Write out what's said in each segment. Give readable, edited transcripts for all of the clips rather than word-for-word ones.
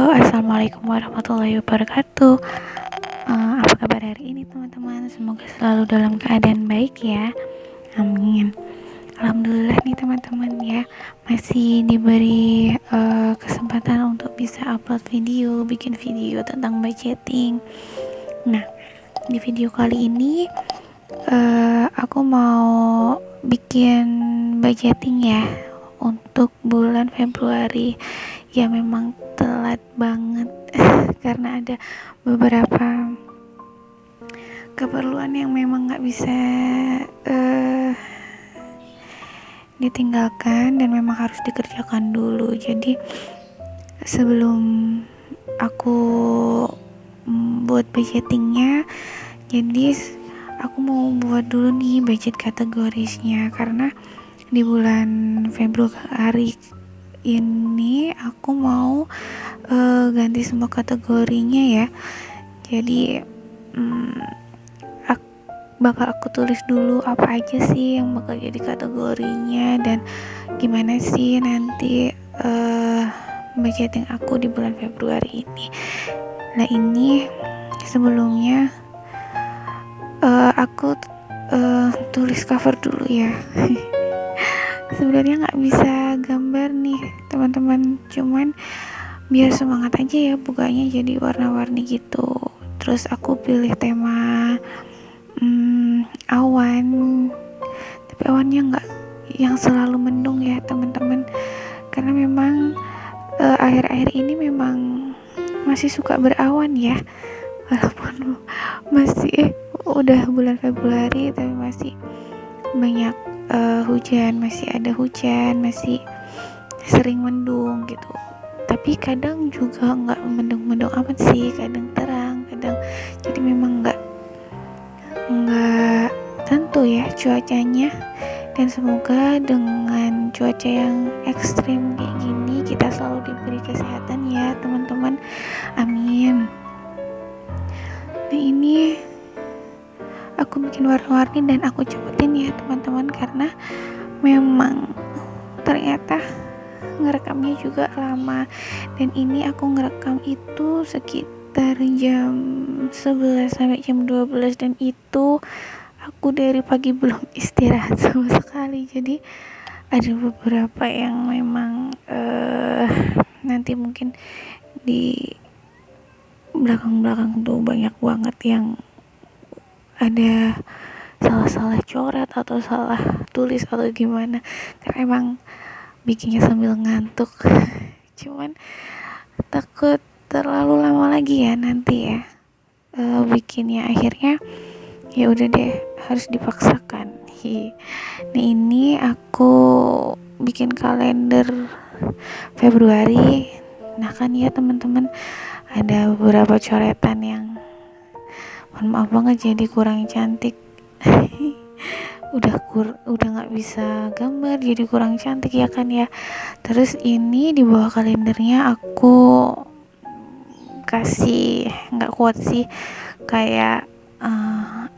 Halo, assalamualaikum warahmatullahi wabarakatuh. Apa kabar hari ini teman-teman? Semoga selalu dalam keadaan baik ya. Amin. Alhamdulillah nih teman-teman ya, masih diberi kesempatan untuk bisa upload video, bikin video tentang budgeting. Nah, di video kali ini aku mau bikin budgeting ya untuk bulan Februari. Ya memang telat banget karena ada beberapa keperluan yang memang gak bisa ditinggalkan dan memang harus dikerjakan dulu. Jadi sebelum aku buat budgetingnya, jadi aku mau buat dulu nih budget kategorisnya, karena di bulan Februari ini aku mau ganti semua kategorinya ya. Jadi bakal aku tulis dulu apa aja sih yang bakal jadi kategorinya dan gimana sih nanti budgeting aku di bulan Februari ini. Nah, ini sebelumnya aku tulis cover dulu ya. Sebenarnya nggak bisa gambar nih teman-teman, cuman biar semangat aja ya bukanya, jadi warna-warni gitu. Terus aku pilih tema awan, tapi awannya nggak yang selalu mendung ya teman-teman, karena memang akhir-akhir ini memang masih suka berawan ya, walaupun masih udah bulan Februari tapi masih banyak hujan, masih ada hujan, masih sering mendung gitu. Tapi kadang juga nggak mendung-mendung amat sih, kadang terang, kadang, jadi memang nggak tentu ya cuacanya. Dan semoga dengan cuaca yang ekstrim kayak gini kita selalu diberi kesehatan ya teman-teman, amin. Nah, ini aku bikin warna-warni dan aku cepetin ya teman-teman, karena memang ternyata ngerekamnya juga lama. Dan ini aku ngerekam itu sekitar jam 11 sampai jam 12, dan itu aku dari pagi belum istirahat sama sekali. Jadi ada beberapa yang memang nanti mungkin di belakang-belakang tuh banyak banget yang ada salah-salah coret atau salah tulis atau gimana, karena emang bikinnya sambil ngantuk. Cuman takut terlalu lama lagi ya nanti ya bikinnya, akhirnya ya udah deh harus dipaksakan. Nah, ini aku bikin kalender Februari. Nah kan ya teman-teman, ada beberapa coretan yang mohon maaf banget jadi kurang cantik. udah nggak bisa gambar, jadi kurang cantik ya kan ya. Terus ini di bawah kalendernya aku kasih, nggak kuat sih, kayak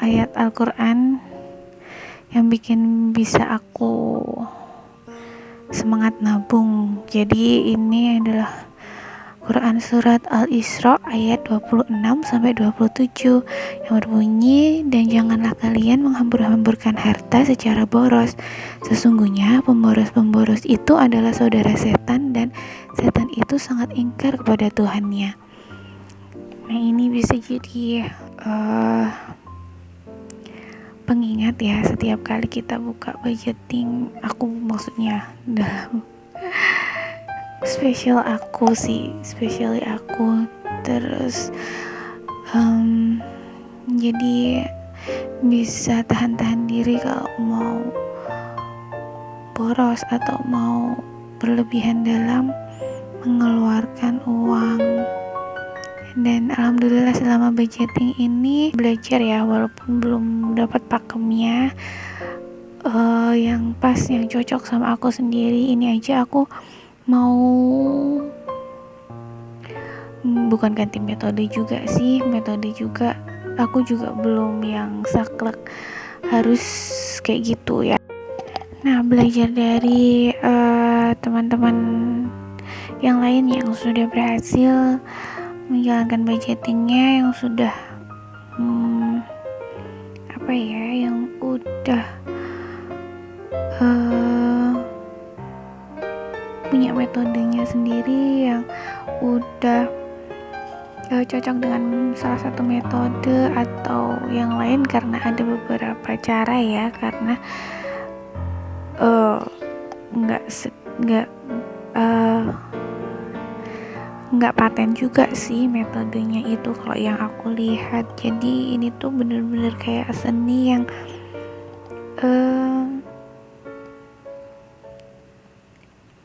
ayat Al-Quran yang bikin bisa aku semangat nabung. Jadi ini adalah Quran surat Al-Isra ayat 26 sampai 27 yang berbunyi, dan janganlah kalian menghambur-hamburkan harta secara boros. Sesungguhnya pemboros-pemboros itu adalah saudara setan, dan setan itu sangat ingkar kepada Tuhannya. Nah, ini bisa jadi pengingat ya setiap kali kita buka budgeting. Aku maksudnya dalam spesial aku. Terus jadi bisa tahan diri kalau mau boros atau mau berlebihan dalam mengeluarkan uang. Dan alhamdulillah selama budgeting ini belajar ya, walaupun belum dapat pakemnya yang pas, yang cocok sama aku sendiri. Ini aja aku mau bukan ganti metode juga sih, aku juga belum yang saklek harus kayak gitu ya. Nah, belajar dari teman-teman yang lain yang sudah berhasil menjalankan budgetingnya, yang sudah yang udah punya metodenya sendiri, yang udah cocok dengan salah satu metode atau yang lain, karena ada beberapa cara ya, karena nggak paten juga sih metodenya itu kalau yang aku lihat. Jadi ini tuh bener-bener kayak seni yang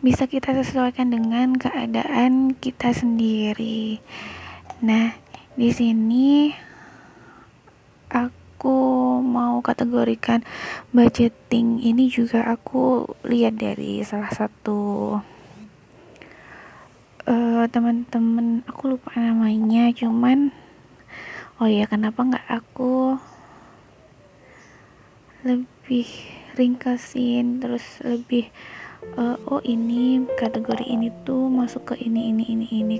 bisa kita sesuaikan dengan keadaan kita sendiri. Nah, di sini aku mau kategorikan budgeting ini juga aku lihat dari salah satu teman-teman, aku lupa namanya, cuman kenapa nggak aku lebih ringkasin, terus lebih ini kategori ini tuh masuk ke ini,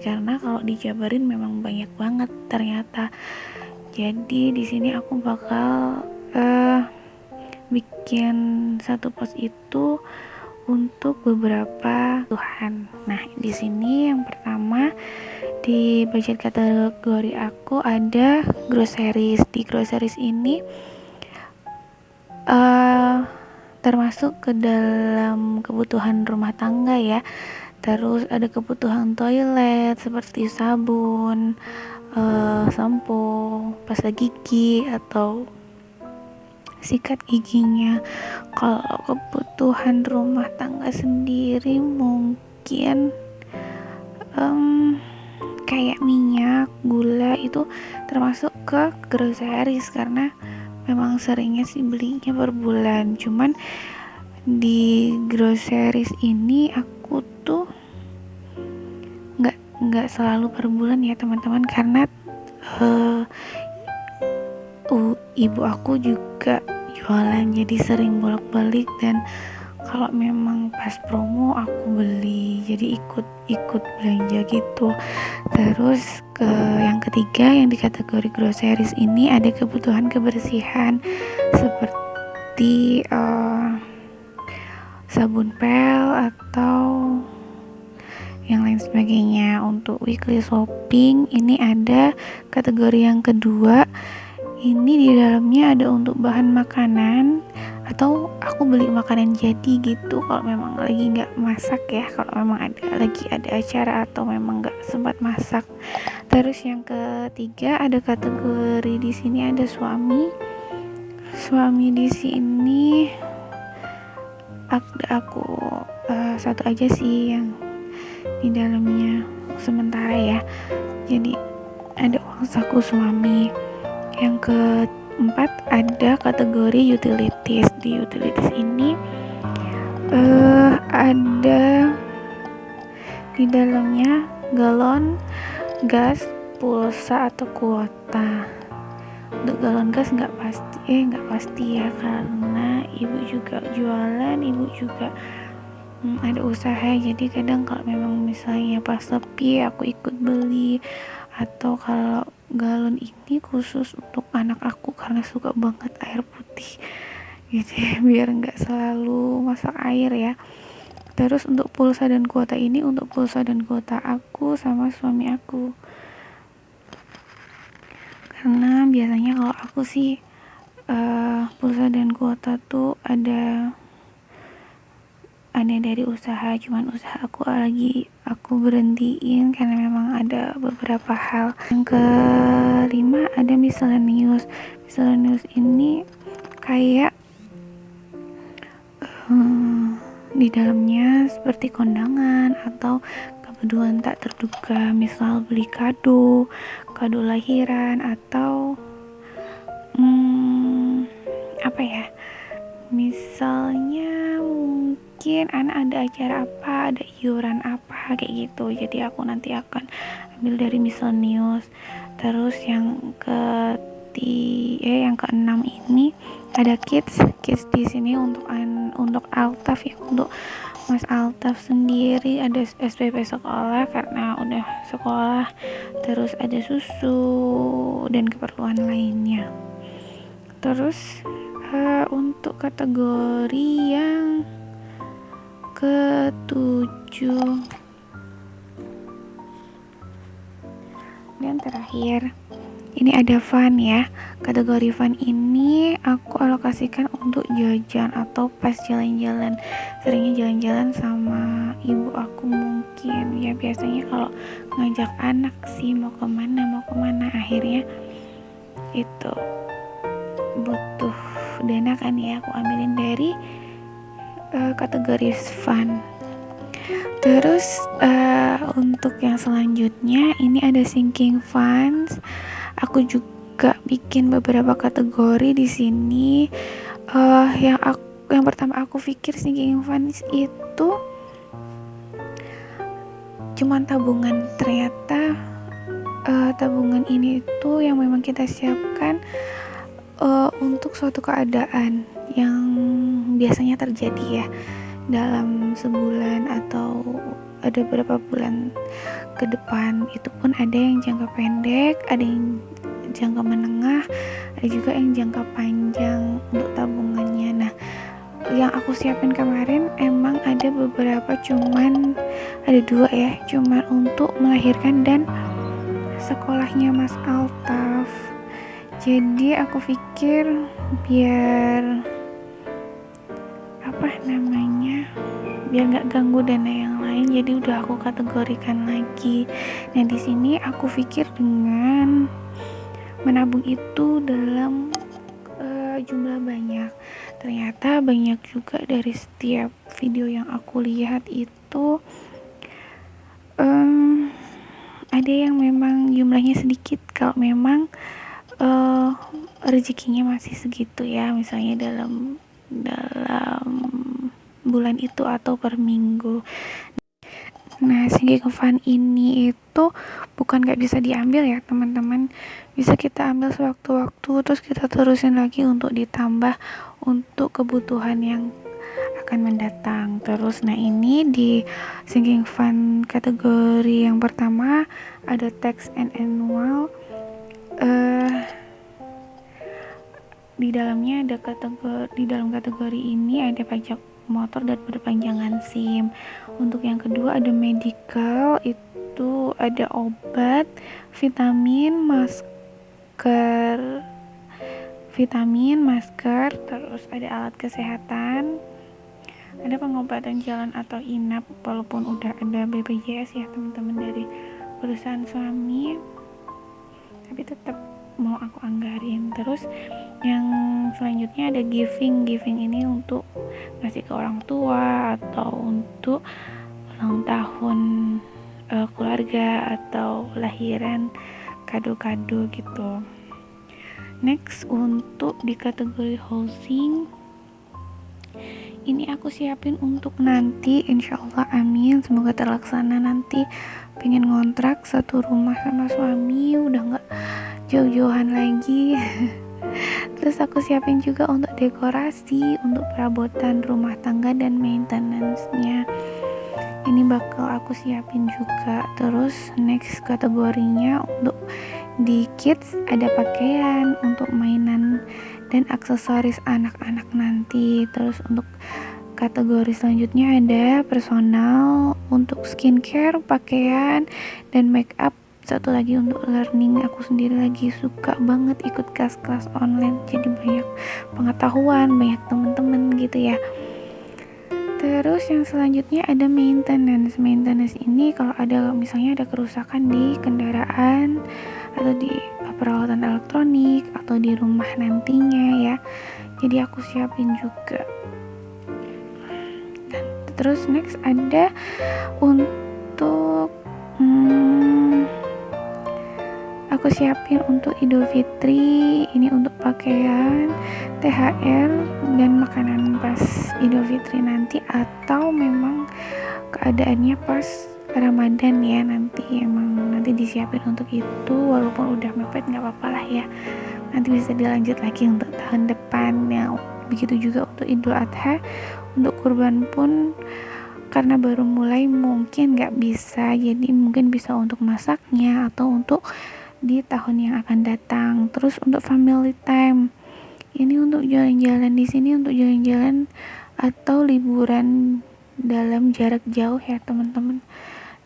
karena kalau dijabarin memang banyak banget ternyata. Jadi di sini aku bakal bikin satu post itu untuk beberapa kebutuhan. Nah, di sini yang pertama di budget kategori aku ada groceries. Di groceries ini termasuk ke dalam kebutuhan rumah tangga ya. Terus ada kebutuhan toilet seperti sabun, sampo, pasta gigi atau sikat giginya. Kalau kebutuhan rumah tangga sendiri mungkin kayak minyak, gula itu termasuk ke groceries, karena memang seringnya sih belinya per bulan. Cuman di groceries ini aku tuh nggak selalu per bulan ya teman-teman, karena ibu aku juga jualan, jadi sering bolak-balik, dan kalau memang pas promo aku beli, jadi ikut belanja gitu. Terus yang ketiga yang di kategori groceries ini ada kebutuhan kebersihan seperti sabun pel atau yang lain sebagainya. Untuk weekly shopping ini ada kategori yang kedua. Ini di dalamnya ada untuk bahan makanan atau aku beli makanan jadi gitu kalau memang lagi nggak masak ya, kalau memang lagi ada acara atau memang nggak sempat masak. Terus yang ketiga ada kategori di sini ada suami di sini aku satu aja sih yang di dalamnya sementara ya, jadi ada uang saku suami. Yang keempat ada kategori utilities. Di utilities ini ada di dalamnya galon, gas, pulsa atau kuota. Untuk galon gas nggak pasti ya, karena ibu juga jualan, ibu juga ada usaha, jadi kadang kalau memang misalnya pas sepi aku ikut beli. Atau kalau galon ini khusus untuk anak aku karena suka banget air putih gitu ya, biar nggak selalu masak air ya. Terus untuk pulsa dan kuota ini untuk pulsa dan kuota aku sama suami aku, karena biasanya kalau aku sih pulsa dan kuota tuh ada dari usaha, cuman usaha aku berhentiin karena memang ada beberapa hal. Yang kelima ada miscellaneous ini kayak di dalamnya seperti kondangan atau kebutuhan tak terduga, misal beli kado lahiran atau misalnya mungkin anak ada acara apa, ada iuran apa kayak gitu, jadi aku nanti akan ambil dari miscellaneous. Terus yang keenam ini ada kids di sini untuk Altaf ya, untuk Mas Altaf sendiri ada SPP sekolah karena udah sekolah, terus ada susu dan keperluan lainnya. Terus untuk kategori yang ketujuh dan terakhir, ini ada fun ya. Kategori fun ini aku alokasikan untuk jajan atau pas jalan-jalan. Seringnya jalan-jalan sama ibu aku mungkin. Ya biasanya kalau ngajak anak sih mau kemana, akhirnya itu butuh dana kan ya. Aku ambilin dari kategori fun. Terus untuk yang selanjutnya ini ada sinking funds. Aku juga bikin beberapa kategori di sini. Yang pertama aku pikir sinking funds itu cuman tabungan. Ternyata tabungan ini itu yang memang kita siapkan untuk suatu keadaan yang biasanya terjadi ya dalam sebulan atau ada beberapa bulan ke depan. Itu pun ada yang jangka pendek, ada yang jangka menengah, ada juga yang jangka panjang untuk tabungannya. Nah, yang aku siapin kemarin emang ada beberapa, cuman ada 2 ya, cuman untuk melahirkan dan sekolahnya Mas Altaf. Jadi aku pikir biar biar nggak ganggu dana yang lain, jadi udah aku kategorikan lagi. Nah di sini aku pikir dengan menabung itu dalam jumlah banyak. Ternyata banyak juga dari setiap video yang aku lihat itu ada yang memang jumlahnya sedikit kalau memang rezekinya masih segitu ya, misalnya dalam bulan itu atau per minggu. Nah, sinking fund ini itu bukan gak bisa diambil ya teman-teman, bisa kita ambil sewaktu-waktu, terus kita terusin lagi untuk ditambah untuk kebutuhan yang akan mendatang. Terus nah ini di sinking fund kategori yang pertama ada tax and annual. Di dalamnya ada di dalam kategori ini ada pajak motor dan perpanjangan SIM. Untuk yang kedua ada medical, itu ada obat, vitamin, masker, terus ada alat kesehatan, ada pengobatan jalan atau inap, walaupun udah ada BPJS ya teman-teman dari perusahaan suami, tapi tetap mau aku anggarin. Terus yang selanjutnya ada giving ini untuk ngasih ke orang tua atau untuk ulang tahun keluarga atau lahiran, kado-kado gitu. Next, untuk di kategori housing ini aku siapin untuk nanti, insyaallah amin, semoga terlaksana nanti. Pengen ngontrak satu rumah sama suami, udah gak jauh-jauhan lagi. Terus aku siapin juga untuk dekorasi, untuk perabotan rumah tangga dan maintenance-nya. Ini bakal aku siapin juga. Terus next kategorinya untuk di kids ada pakaian, untuk mainan dan aksesoris anak-anak nanti. Terus untuk kategori selanjutnya ada personal, untuk skincare, pakaian, dan make up. Satu lagi untuk learning, aku sendiri lagi suka banget ikut kelas-kelas online, jadi banyak pengetahuan, banyak temen-temen gitu ya. Terus yang selanjutnya ada maintenance ini kalau ada misalnya ada kerusakan di kendaraan atau di peralatan elektronik atau di rumah nantinya ya, jadi aku siapin juga. Terus next ada untuk aku siapin untuk Idul Fitri, ini untuk pakaian, THR, dan makanan pas Idul Fitri nanti, atau memang keadaannya pas Ramadan ya, nanti disiapin untuk itu, walaupun udah mepet gak apa-apa lah ya, nanti bisa dilanjut lagi untuk tahun depan ya. Begitu juga untuk Idul Adha, untuk kurban pun karena baru mulai mungkin nggak bisa, jadi mungkin bisa untuk masaknya atau untuk di tahun yang akan datang. Terus untuk family time, ini untuk jalan-jalan di sini, untuk jalan-jalan atau liburan dalam jarak jauh ya teman-teman.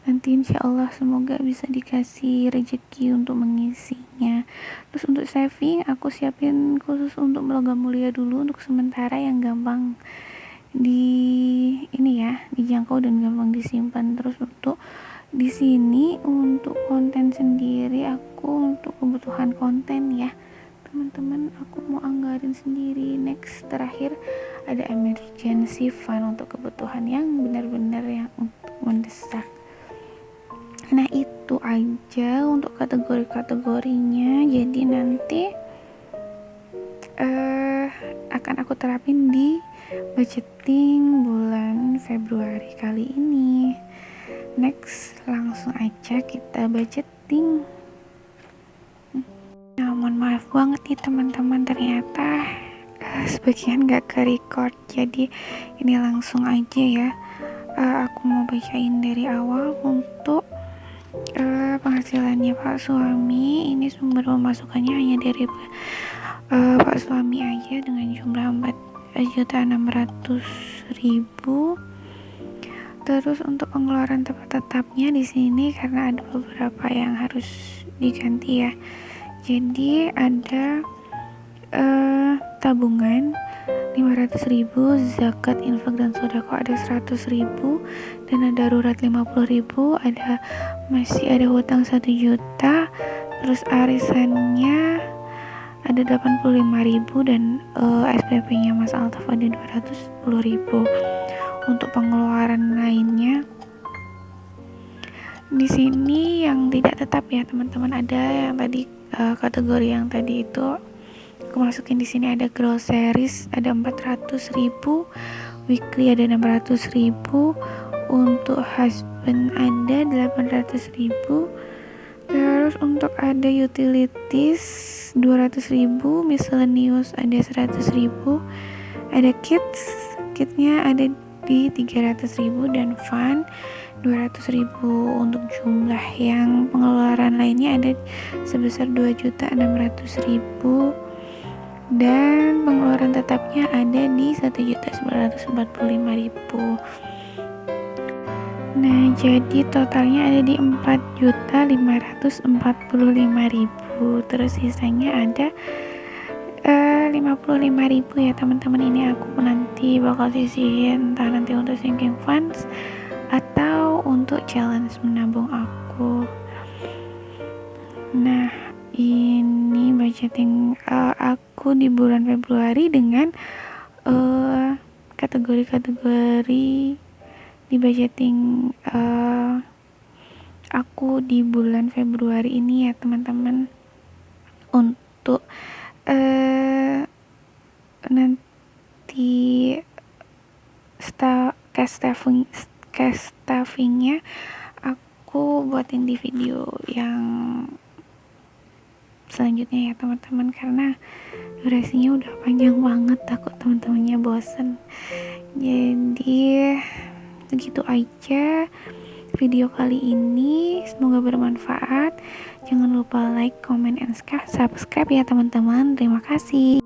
Nanti insya Allah semoga bisa dikasih rezeki untuk mengisinya. Terus untuk saving aku siapin khusus untuk logam mulia dulu untuk sementara, yang gampang di ini ya, dijangkau dan gampang disimpan. Terus untuk di sini untuk konten sendiri, aku untuk kebutuhan konten ya teman-teman, aku mau anggarin sendiri. Next terakhir ada emergency fund untuk kebutuhan yang benar-benar yang untuk mendesak. Nah itu aja untuk kategori-kategorinya. Jadi nanti akan aku terapin di budgeting bulan Februari kali ini. Next langsung aja kita budgeting. Nah, mohon maaf banget nih teman-teman, ternyata sebagian gak ke record, jadi ini langsung aja ya. Aku mau bacain dari awal. Untuk penghasilannya Pak Suami, ini sumber pemasukannya hanya dari Pak Suami aja dengan jumlah 4.600.000. Terus untuk pengeluaran tetapnya di sini karena ada beberapa yang harus diganti ya. Jadi ada tabungan 500.000, zakat, infak dan sedekah ada 100.000, dana darurat 50.000, masih ada hutang 1 juta, terus arisannya ada 85.000 dan SPP-nya Mas Altaf ada 210.000. Untuk pengeluaran lainnya di sini yang tidak tetap ya teman-teman, ada yang tadi kategori yang tadi itu aku masukin di sini. Ada groceries ada 400.000, weekly ada 600.000, untuk husband ada 800.000, terus untuk ada utilities 200.000, miscellaneous ada 100.000, ada kitnya ada di 300.000 dan fund 200.000. Untuk jumlah yang pengeluaran lainnya ada sebesar 2.600.000 dan pengeluaran tetapnya ada di 1.945.000. Nah, jadi totalnya ada di 4.545.000. Terus sisanya ada 55.000 ya teman-teman. Ini aku nanti bakal sisihin, entah nanti untuk sinking funds atau untuk challenge menabung aku. Nah, ini budgeting aku di bulan Februari dengan kategori-kategori di budgeting aku di bulan Februari ini ya teman-teman. Untuk nanti cash staffingnya aku buatin di video yang selanjutnya ya teman-teman, karena durasinya udah panjang banget, takut teman-temannya bosen. Jadi segitu aja video kali ini, semoga bermanfaat. Jangan lupa like, comment, and subscribe ya teman-teman. Terima kasih.